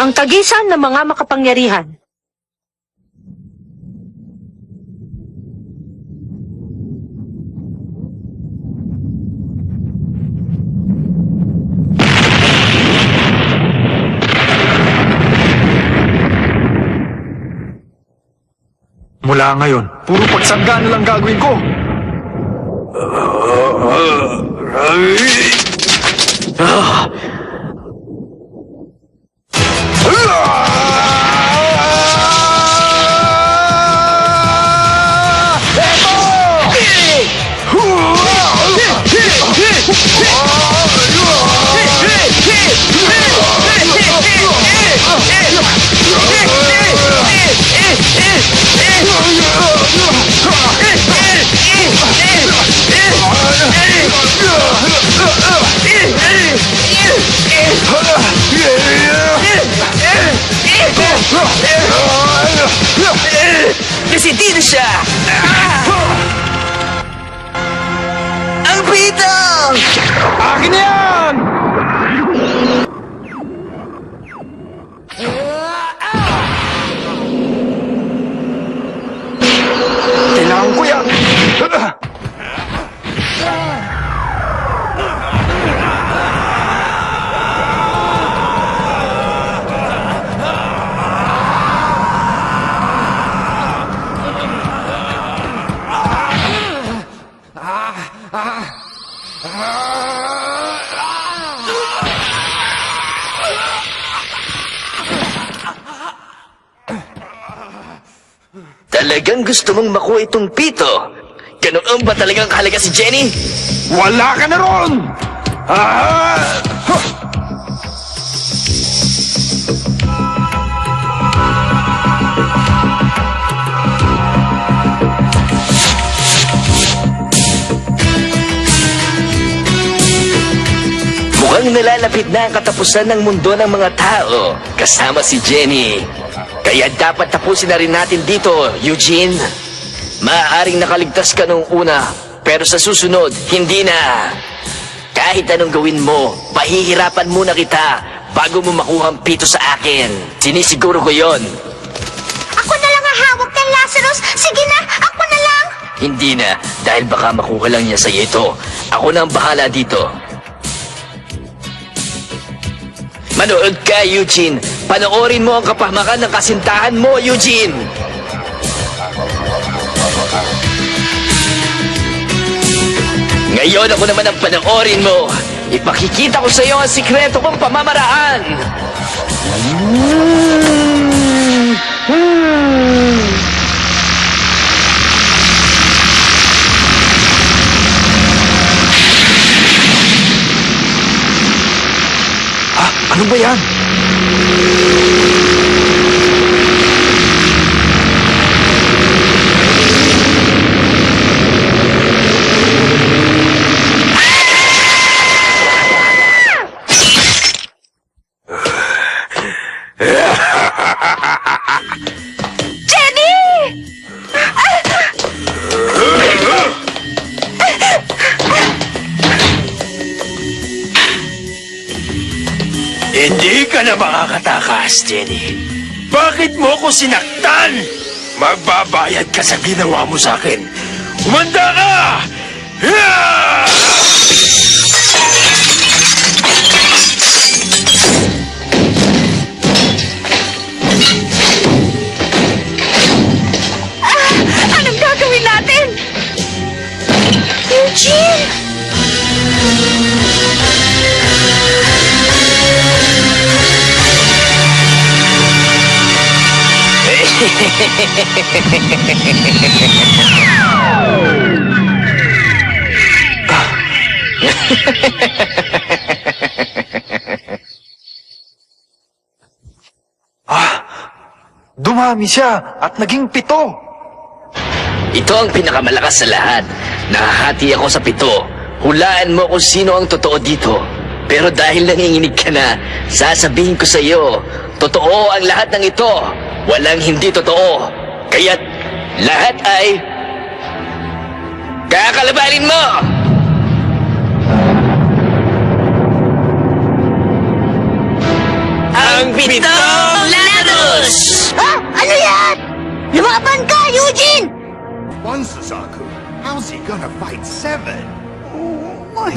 Ang tagisan ng mga makapangyarihan. Mula ngayon, puro pagsangga na lang gagawin ko. Desidido siya! Ang pito! Akin na yan! Kailangan ko yan! Talagang gusto mong makuha itong pito? Ganoon ba talagang kahalaga si Jenny? Wala ka na ron! Mukhang nalalapit na ang katapusan ng mundo ng mga tao, kasama si Jenny. Kaya dapat tapusin na rin natin dito, Eugene. Maaaring nakaligtas ka nung una, pero sa susunod, hindi na. Kahit anong gawin mo, pahihirapan muna kita bago mo makuha ang pito sa akin. Sinisiguro ko yon. Ako na lang ang hawak ng Lazarus. Sige na, ako na lang. Hindi na, dahil baka makuha lang niya sa iyo ito. Ako na ang bahala dito. Manood ka, Eugene. Panoorin mo ang kapahamakan ng kasintahan mo, Eugene. Ngayon ako naman ang panoorin mo. Ipakikita ko sa iyo ang sikreto kong pamamaraan. Ano ba yan? Hindi ka na makakatakas, Jenny. Bakit mo ko sinaktan? Magbabayad ka sa ginawa mo sa akin. Umanda ka! Yeah! Anong gagawin natin? Eugene! Dumami siya at naging 7. Ito ang pinakamalakas sa lahat. Nahahati ako sa 7. Hulaan mo kung sino ang totoo dito. Pero dahil nanginginig ka na, sasabihin ko sa iyo, totoo ang lahat ng ito. Walang hindi totoo. Kaya't lahat ay kakalabanin mo! Ang 7! Lumaban ka, Eugene! One Suzaku. How's he gonna fight seven?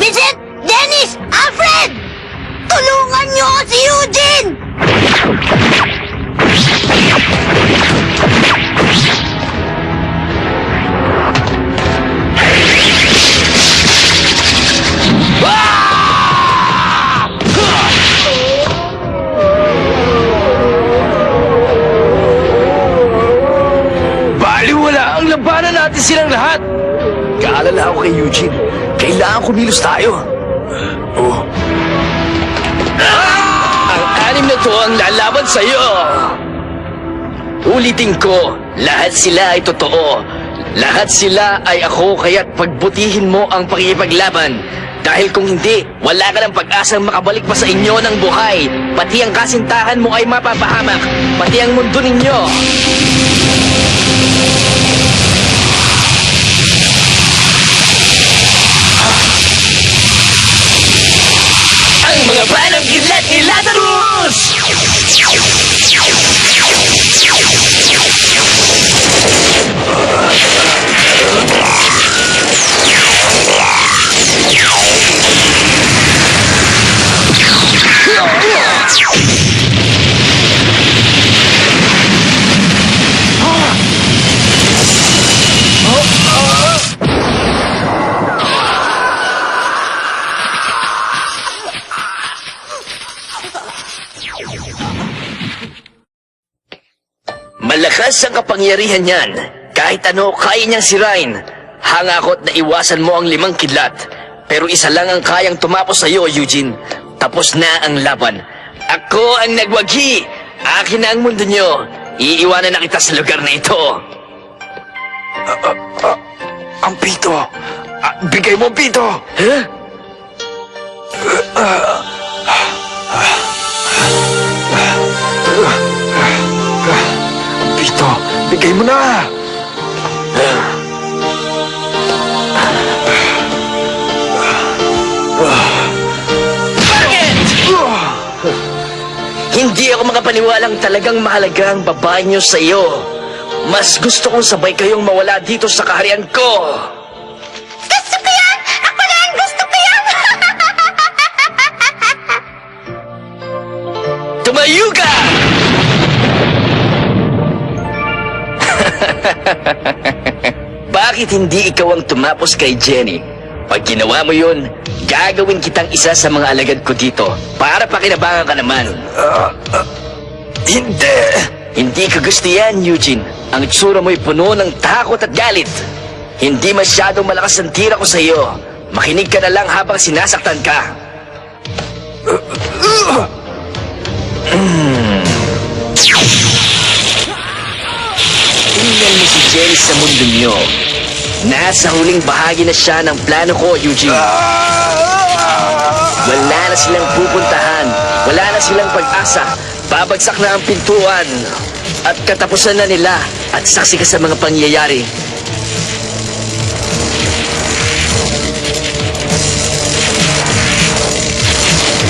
Vincent! Dennis! Alfred! Tulungan niyo si Eugene! Baliwala ang labanan natin silang lahat. Kaalala ako kay Eugene. Kailangan kumilos tayo. Oh. Ang anim na to ang lalaban sa'yo. Ulitin ko, lahat sila ay totoo. Lahat sila ay ako, kaya't pagbutihin mo ang pakikipaglaban. Dahil kung hindi, wala ka ng pag-asang makabalik pa sa inyo ng buhay. Pati ang kasintahan mo ay mapapahamak. Pati ang mundo ninyo. Ang mga banang kilat ni Lazarus! Malakas ang kapangyarihan niyan. Kahit ano, kaya niyang sirain. Hangakot na iwasan mo ang 5 kidlat. Pero isa lang ang kayang tumapos sa iyo, Eugene. Tapos na ang laban. Ako ang nagwagi. Akin na ang mundo niyo. Iiwanan na kita sa lugar na ito. Ang pito. Bigay mo ang pito. Huh? Pito, bigay mo na. Bakit? Hindi ako makapaniwalang talagang mahalaga ang babae niyo sa iyo. Mas gusto kong sabay kayong mawala dito sa kaharian ko. Gusto ko yan! Ako rin! Gusto ko yan! Tumayo ka! Bakit hindi ikaw ang tumapos kay Jenny? Pag ginawa mo yun, gagawin kitang isa sa mga alagad ko dito para pakinabangan ka naman. Hindi. Hindi ka gusto yan, Eugene. Ang itsura mo'y puno ng takot at galit. Hindi masyadong malakas ang tira ko sa iyo. Makinig ka na lang habang sinasaktan ka. Tingnan mo si Jenny sa mundo niyo. Nasa huling bahagi na siya ng plano ko, Eugene. Wala na silang pupuntahan. Wala na silang pag-asa. Babagsak na ang pintuan. At katapusan na nila. At saksi ka sa mga pangyayari.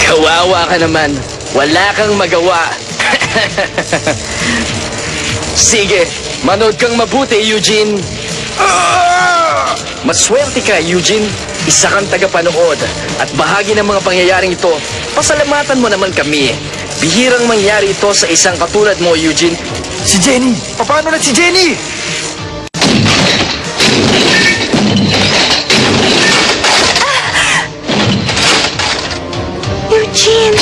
Kawawa ka naman. Wala kang magawa. Sige, manood kang mabuti, Eugene. Maswerte ka, Eugene. Isa kang tagapanood. At bahagi ng mga pangyayaring ito, pasalamatan mo naman kami. Bihirang mangyari ito sa isang katulad mo, Eugene. Si Jenny. Paano na si Jenny? Eugene!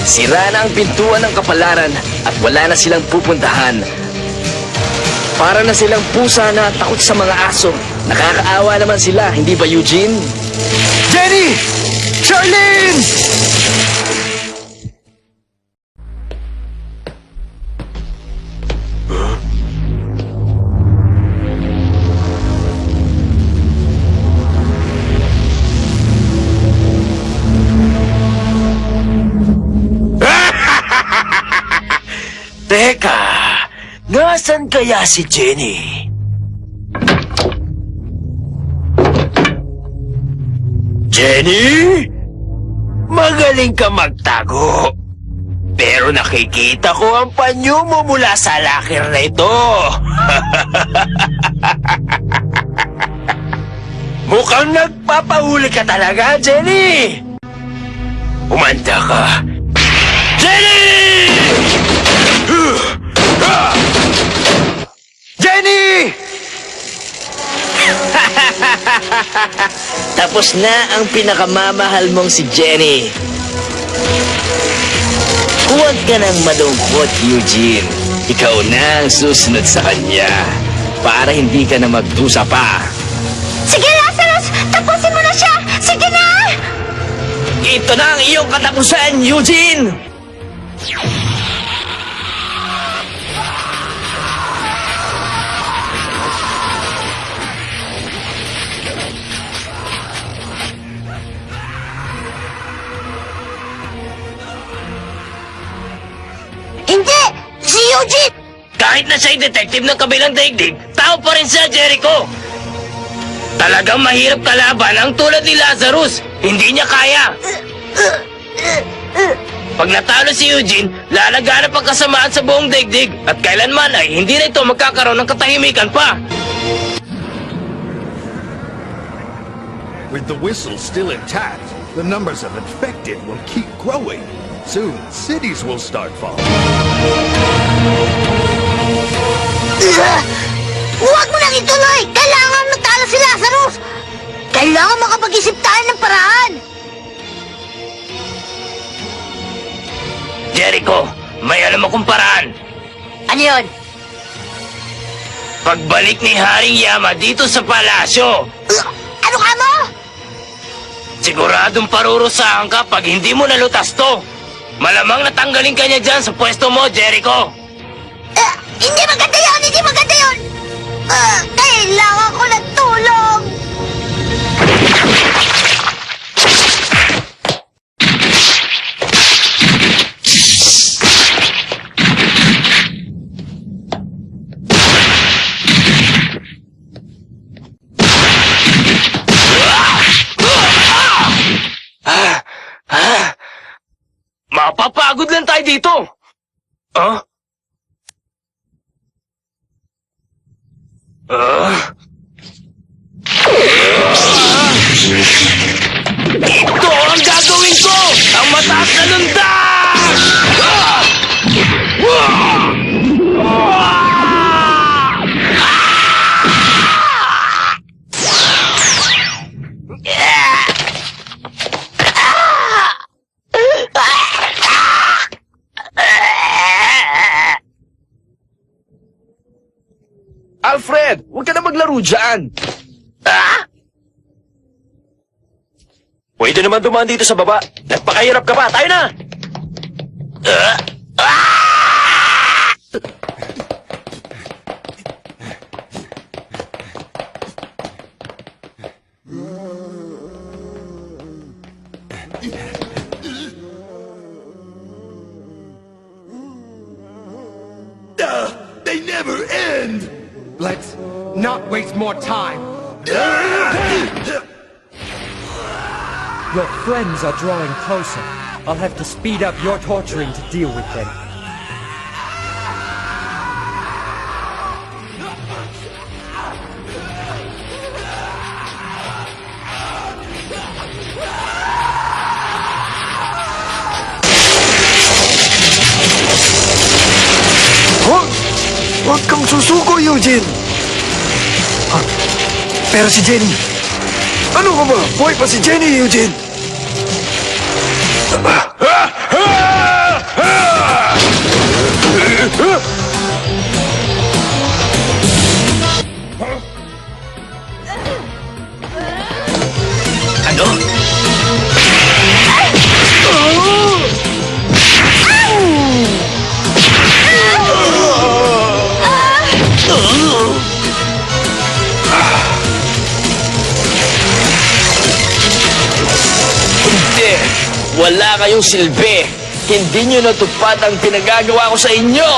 Sira na ang pintuan ng kapalaran at wala na silang pupuntahan. Para na silang pusa na takot sa mga aso. Nakakaawa naman sila, hindi ba, Eugene? Jenny! Charlene! Teka, nasan kaya si Jenny? Jenny? Magaling ka magtago. Pero nakikita ko ang panyo mo mula sa lakir na ito. Mukhang nagpapahuli ka talaga, Jenny! Umanda ka. Jenny! Jenny! Tapos na ang pinakamamahal mong si Jenny. Huwag ka nang malungkot, Eugene. Ikaw na ang susunod sa kanya para hindi ka na magdusa pa. Sige, Lazarus! Tapusin mo na siya! Sige na! Ito na ang iyong katapusan, Eugene! Hindi! Si Eugene! Kahit na siya'y detective ng kabilang daigdig, tao pa rin siya, Jericho! Talagang mahirap kalaban ang tulad ni Lazarus. Hindi niya kaya. Pag natalo si Eugene, lalaganap ang kasamaan sa buong daigdig at kailanman ay hindi na ito magkakaroon ng katahimikan pa. With the whistle still intact, the numbers of infected will keep growing. Soon, cities will start falling. Huwag mo nang ituloy! Kailangan matalo si Lazarus! Kailangan makapag-isip tayo ng paraan! Jericho, may alam akong paraan. Ano yun? Pagbalik ni Haring Yama dito sa palasyo, Ano ka mo? siguradong parurusahan ka pag hindi mo nalutas to. Malamang natanggalin ka niya dyan sa pwesto mo, Jericho. Hindi maganda yun! Hindi maganda yun! Kailangan ko ng tulong! Mapapagod lang tayo dito. Huh? Ito ang gagawin ko! Ang mataas na lundag! Alfred, huwag ka na maglaro dyan. Pwede naman dumaan dito sa baba. Nagpakahirap ka pa. Tayo na! They never end! Let's not waste more time. Your friends are drawing closer. I'll have to speed up your torturing to deal with them. Huwag kang susuko, Eugene! Pero si Jenny... Ano ka ba? Buhay pa si Jenny, Eugene! Ano? Hindi! Wala kayong silbi! Hindi nyo natupad ang pinagagawa ko sa inyo!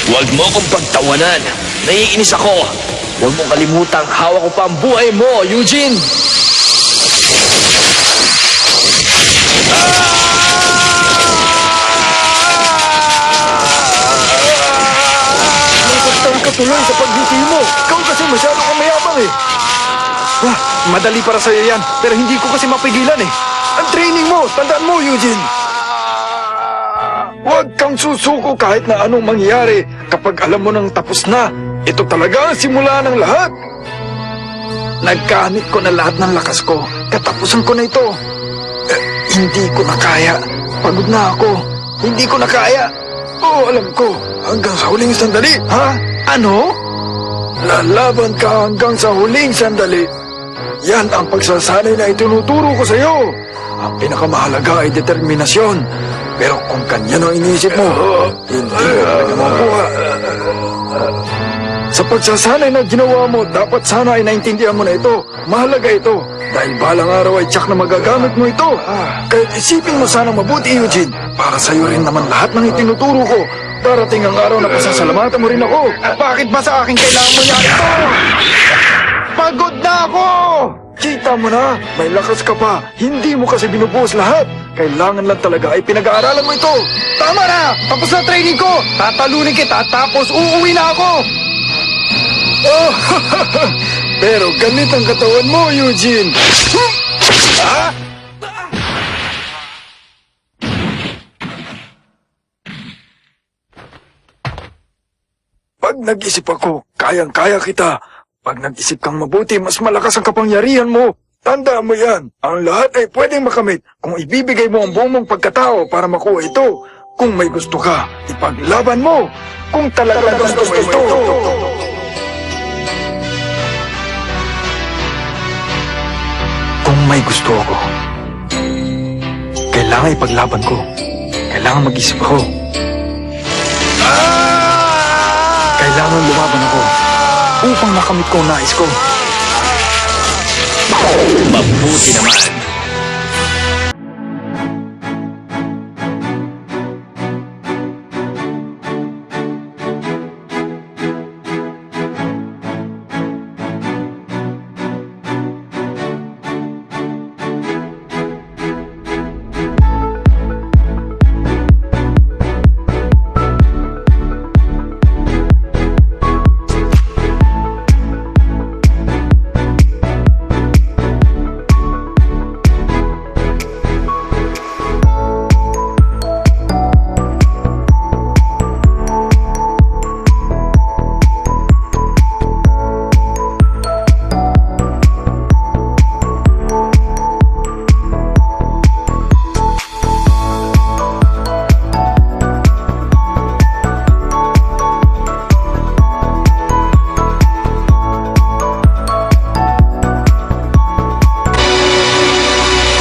Huwag mo akong pagtawanan. Naiinis ako. Huwag mong kalimutang hawak ko pa ang buhay mo, Eugene! Nasaktan ka tuloy sa pagditi mo. Ikaw kasi masyado kang mayabang eh. Madali para sa'yo yan, pero hindi ko kasi mapigilan eh. Ang training mo, tandaan mo, Eugene. Huwag kang susuko kahit na anong mangyari kapag alam mo nang tapos na. Ito talaga ang simula ng lahat. Nagkamit ko na lahat ng lakas ko. Katapusan ko na ito. Hindi ko na kaya. Pagod na ako. Hindi ko na kaya. Oo, alam ko. Hanggang sa huling sandali. Ha? Ano? Lalaban ka hanggang sa huling sandali. Yan ang pagsasanay na itinuturo ko sa iyo. Ang pinakamahalaga ay determinasyon. Pero kung kanyan ang iniisip mo, hindi mo talaga makuha. Sa pagsasanay na ginawa mo, dapat sana ay naintindihan mo na ito. Mahalaga ito. Dahil balang araw ay tsak na magagamit mo ito. Kahit isipin mo sana mabuti, Eugene. Para sa'yo rin naman lahat ng itinuturo ko. Darating ang araw na pasasalamatan mo rin ako. Bakit ba sa akin kailangan mo niya ito? Pagod na ako! Kita mo na, may lakas ka pa. Hindi mo kasi binubuhos lahat. Kailangan lang talaga ay pinag-aaralan mo ito. Tama na! Tapos na training ko! Tatalunin kita tapos uuwi na ako! Oh, pero ganit ang katawan mo, Eugene. Ha? Pag nag-isip ako, kayang-kaya kita. Pag nag-isip kang mabuti, mas malakas ang kapangyarihan mo. Tandaan mo yan. Ang lahat ay pwedeng makamit kung ibibigay mo ang buong mong pagkatao para makuha ito. Kung may gusto ka, ipaglaban mo. Kung talagang gusto mo ito. Kung may gusto ako, kailangan ipaglaban ko. Kailangan mag-isip ako. Kailangan lumaban ako upang makamit ko ang nais ko. Mabuti naman!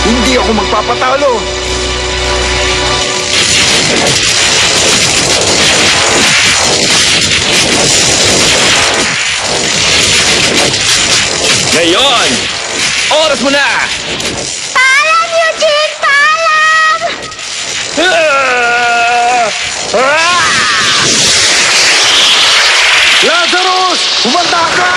Hindi ako magpapatalo. Ngayon! Oras mo na! Paalam, Eugene! Paalam! Lazarus! Humanda ka!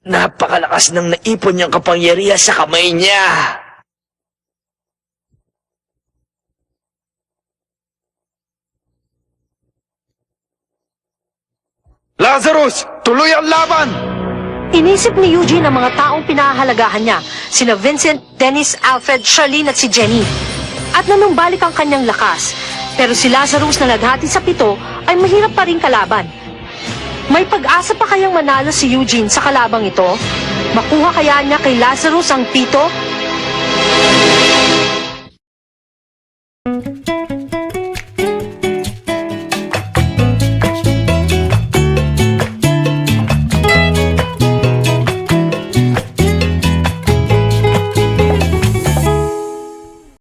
Napakalakas ng naipon niyang kapangyarihan sa kamay niya. Lazarus! Tuloy ang laban! Inisip ni Eugene ang mga taong pinahahalagahan niya, sina Vincent, Dennis, Alfred, Charlene at si Jenny. At nanumbalik ang kanyang lakas. Pero si Lazarus na naghati sa 7 ay mahirap pa rin kalaban. May pag-asa pa kayang manalo si Eugene sa kalabang ito? Makuha kaya niya kay Lazarus ang 7